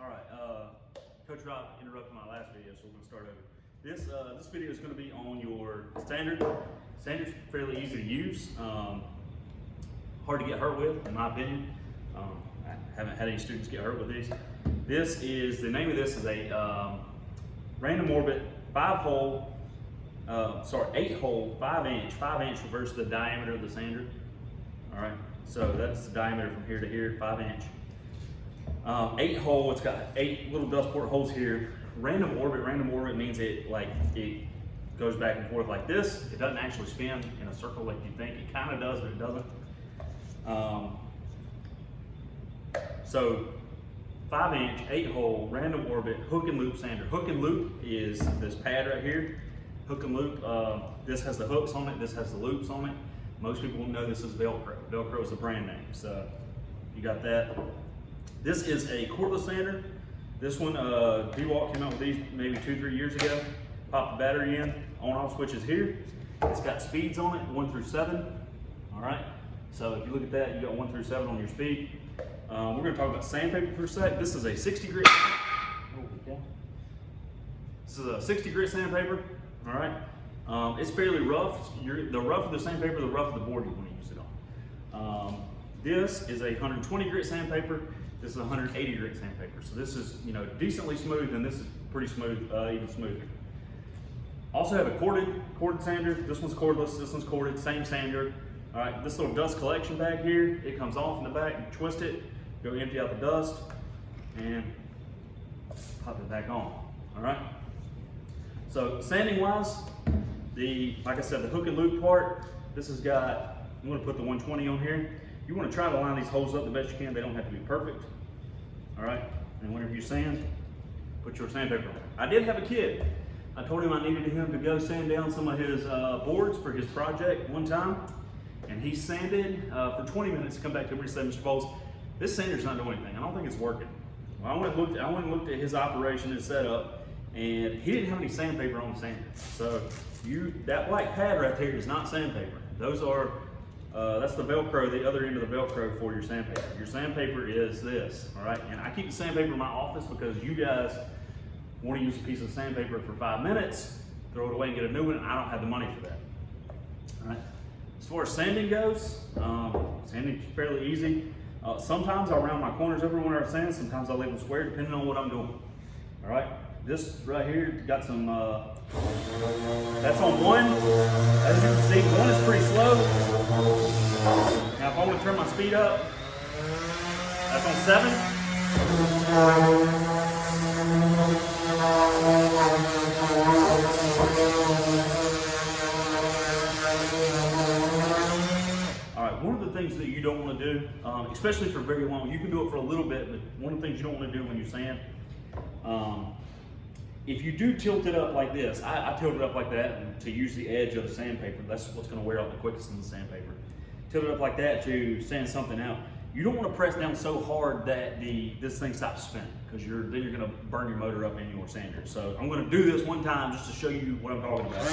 All right, Coach Rob interrupted my last video, so we're gonna start over. This video is gonna be on your standard. Standard's fairly easy to use, hard to get hurt with, in my opinion. I haven't had any students get hurt with these. The name of this is a random orbit 8-hole, 5-inch reverse the diameter of the sander. All right, so that's the diameter from here to here, 5-inch. 8-hole, it's got 8 little dust port holes here. Random orbit means it goes back and forth like this. It doesn't actually spin in a circle like you think. It kind of does, but it doesn't. So 5-inch, 8-hole, random orbit, hook and loop sander. Hook and loop is this pad right here. Hook and loop, this has the hooks on it, this has the loops on it. Most people know this is Velcro. Velcro is the brand name, so you got that. This is a cordless sander. This one, DeWalt came out with these maybe 2-3 years ago. Pop the battery in, on-off switch is here. It's got speeds on it, 1 through 7. All right, so if you look at that, you got 1 through 7 on your speed. We're gonna talk about sandpaper for a sec. This is a 60 grit. This is a 60 grit sandpaper. All right, it's fairly rough. The rougher the sandpaper, the rougher the board you want to use it on. This is a 120 grit sandpaper. This is a 180 grit sandpaper. So this is, decently smooth, and this is pretty smooth, even smoother. Also have a corded sander. This one's cordless, this one's corded, same sander. All right, this little dust collection bag here, it comes off in the back, you twist it, go empty out the dust, and pop it back on, all right? So sanding wise, like I said, the hook and loop part, this has got, I'm gonna put the 120 on here. You wanna try to line these holes up the best you can. They don't have to be perfect, all right? And whenever you sand, put your sandpaper on. I did have a kid. I told him I needed him to go sand down some of his boards for his project one time, and he sanded for 20 minutes to come back to me and said, Mr. Bowles, this sander's not doing anything. I don't think it's working. Well, I went and looked at his operation and setup, and he didn't have any sandpaper on the sander. So that black pad right there is not sandpaper. Those are, that's the Velcro, the other end of the Velcro for your sandpaper. Your sandpaper is this, all right? And I keep the sandpaper in my office because you guys want to use a piece of sandpaper for 5 minutes, throw it away and get a new one, and I don't have the money for that. All right. As far as sanding goes, sanding's fairly easy. Sometimes I'll round my corners over when I sand, sometimes I'll leave them square depending on what I'm doing. All right. This right here got some, that's on 1. As you can see, 1 is pretty slow. Now if I want to turn my speed up, that's on 7. All right, one of the things that you don't want to do, especially for very long, you can do it for a little bit, but one of the things you don't want to do when you sand, if you do tilt it up like this, I tilt it up like that to use the edge of the sandpaper. That's what's going to wear out the quickest in the sandpaper. Tilt it up like that to sand something out. You don't want to press down so hard that this thing stops spinning, because then you're going to burn your motor up in your sander. So I'm going to do this one time just to show you what I'm talking about.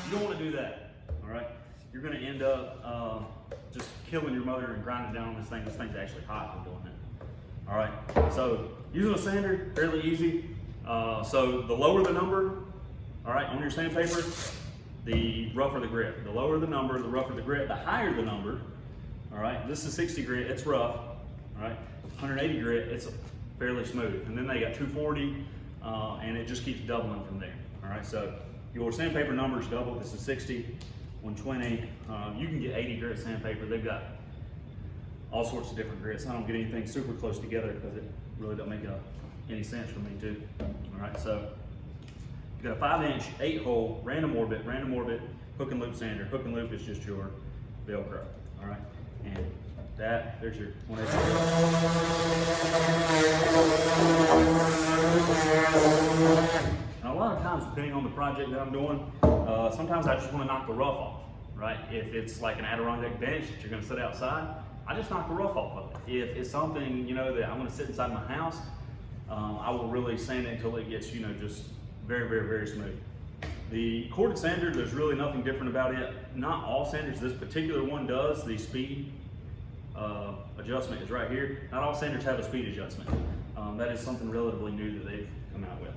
You don't want to do that, all right? You're going to end up just killing your motor and grinding down on this thing. This thing's actually hot for doing that. All right, so using a sander, fairly easy. So the lower the number, all right, on your sandpaper, the rougher the grit. The lower the number, the rougher the grit. The higher the number, all right, this is 60 grit, it's rough, all right. 180 grit, it's fairly smooth. And then they got 240, and it just keeps doubling from there, all right. So your sandpaper numbers double. This is 60, 120. You can get 80 grit sandpaper. They've got all sorts of different grits. I don't get anything super close together because it really doesn't make any sense for me to. All right, so you got a 5-inch, 8-hole, random orbit, hook and loop sander. Hook and loop is just your Velcro. All right, and there's your 180. Now, a lot of times, depending on the project that I'm doing, sometimes I just want to knock the rough off. Right, if it's like an Adirondack bench that you're going to sit outside, I just knock the rough off of it. If it's something, that I'm gonna sit inside my house, I will really sand it until it gets, just very, very, very smooth. The corded sander, there's really nothing different about it. Not all sanders, this particular one does the speed adjustment is right here. Not all sanders have a speed adjustment. That is something relatively new that they've come out with.